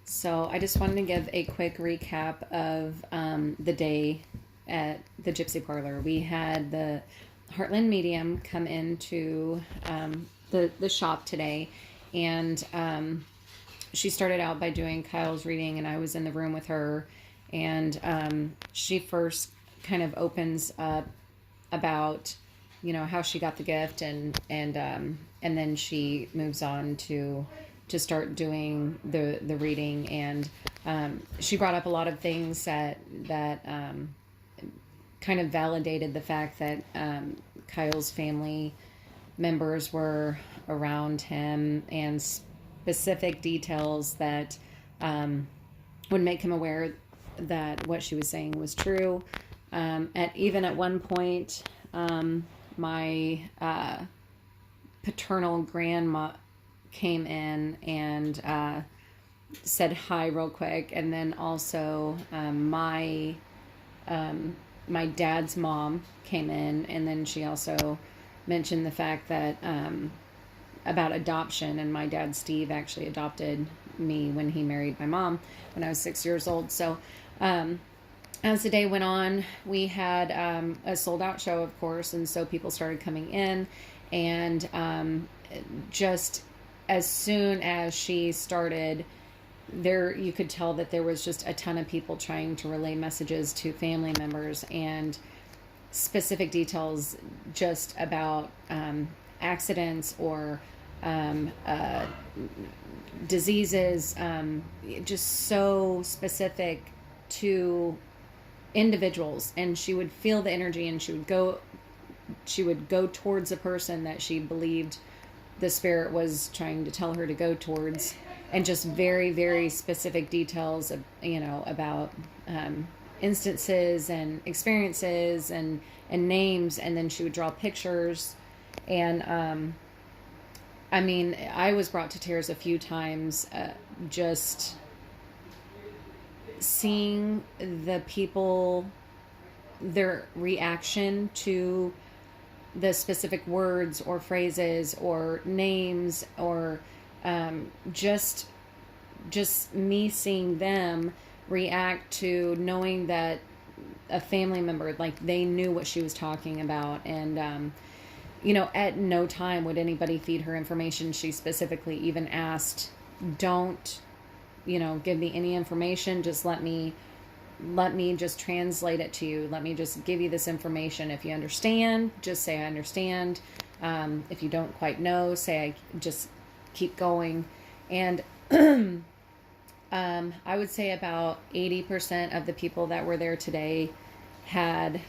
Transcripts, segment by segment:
So I just wanted to give a quick recap of the day at the Gypsy Parlor. We had the Heartland Medium come into the shop today, and she started out by doing Kyle's reading, and I was in the room with her, and she first kind of opens up about how she got the gift, and then she moves on to start doing the reading, and she brought up a lot of things that kind of validated the fact that Kyle's family members were around him, and specific details that would make him aware that what she was saying was true. At one point, my paternal grandma came in and said hi real quick, and then also my dad's mom came in, and then she also mentioned the fact that about adoption, and my dad Steve actually adopted me when he married my mom when I was 6 years old. So as the day went on, we had a sold out show, of course, and so people started coming in, and just as soon as she started, you could tell that there was just a ton of people trying to relay messages to family members, and specific details just about accidents or diseases, just so specific to individuals. And she would feel the energy, and she would go towards a person that she believed the spirit was trying to tell her to go towards, and just very, very specific details of, about instances and experiences and names. And then she would draw pictures, and I was brought to tears a few times, just seeing the people, their reaction to the specific words or phrases or names, or just me seeing them react to knowing that a family member, like, they knew what she was talking about. And at no time would anybody feed her information. She specifically even asked, don't give me any information, just let me just translate it to you. Let me just give you this information. If you understand, just say I understand. If you don't quite know, say I just keep going. And I would say about 80% of the people that were there today had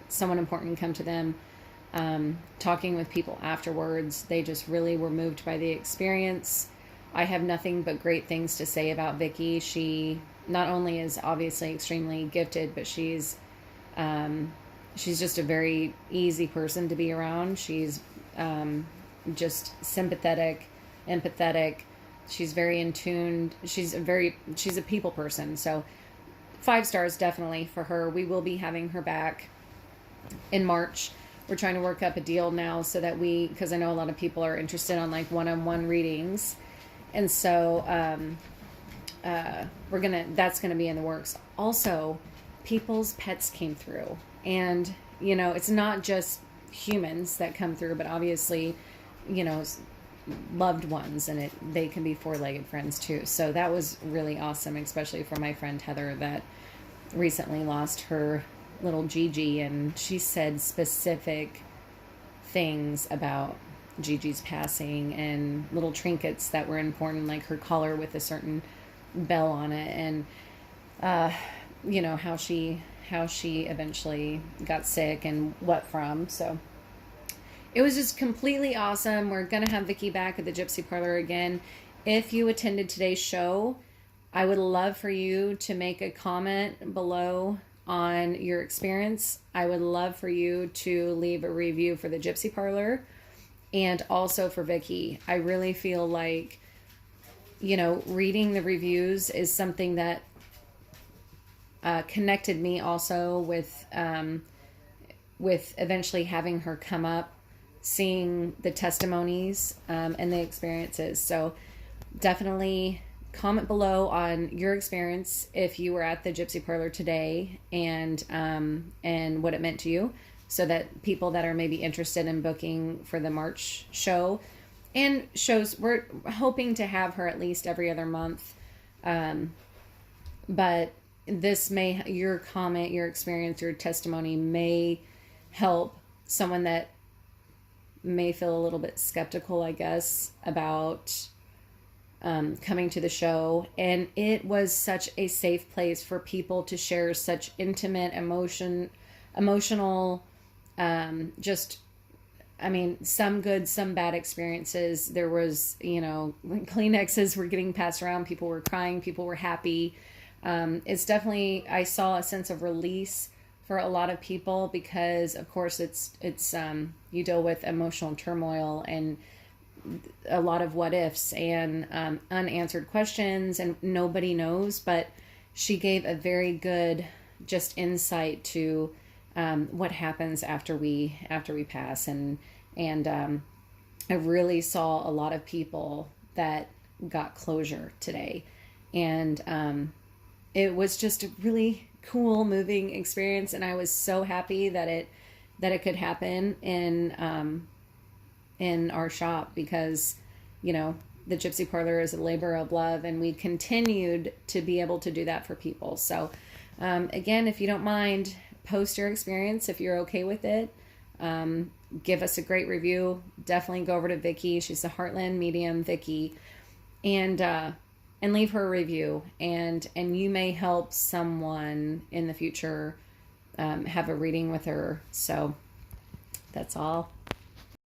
someone important come to them. Talking with people afterwards, they just really were moved by the experience. I have nothing but great things to say about Vicky. She not only is obviously extremely gifted, but she's just a very easy person to be around. She's just sympathetic, empathetic. She's very in tune. She's a people person. So 5 stars definitely for her. We will be having her back in March. We're trying to work up a deal now so that because I know a lot of people are interested on like one-on-one readings. And so that's gonna be in the works. Also, people's pets came through, and it's not just humans that come through, but obviously, loved ones, and they can be 4-legged friends too. So that was really awesome, especially for my friend Heather that recently lost her little Gigi, and she said specific things about Gigi's passing, and little trinkets that were important, like her collar with a certain bell on it, and how she eventually got sick and what from. So it was just completely awesome. We're gonna have Vicky back at the Gypsy Parlor again. If you attended today's show, I would love for you to make a comment below on your experience. I would love for you to leave a review for the Gypsy Parlor, and also for Vicky. I really feel like, reading the reviews is something that connected me also with eventually having her come up, seeing the testimonies and the experiences. So definitely comment below on your experience if you were at the Gypsy Parlor today, and what it meant to you, so that people that are maybe interested in booking for the March show and shows, we're hoping to have her at least every other month. But this may, your comment, your experience, your testimony may help someone that may feel a little bit skeptical, I guess, about coming to the show. And it was such a safe place for people to share such intimate emotional, just, I mean, some good, some bad experiences. There was, when Kleenexes were getting passed around, people were crying, people were happy. It's definitely, I saw a sense of release for a lot of people, because of course it's you deal with emotional turmoil and a lot of what ifs and unanswered questions, and nobody knows. But she gave a very good just insight to what happens after we pass, and I really saw a lot of people that got closure today, and it was just a really cool, moving experience, and I was so happy that it could happen in our shop, because the Gypsy Parlor is a labor of love, and we continued to be able to do that for people. So again, if you don't mind, post your experience if you're okay with it. Give us a great review. Definitely go over to Vicky. She's the Heartland Medium, Vicky, and leave her a review, and you may help someone in the future have a reading with her. So that's all.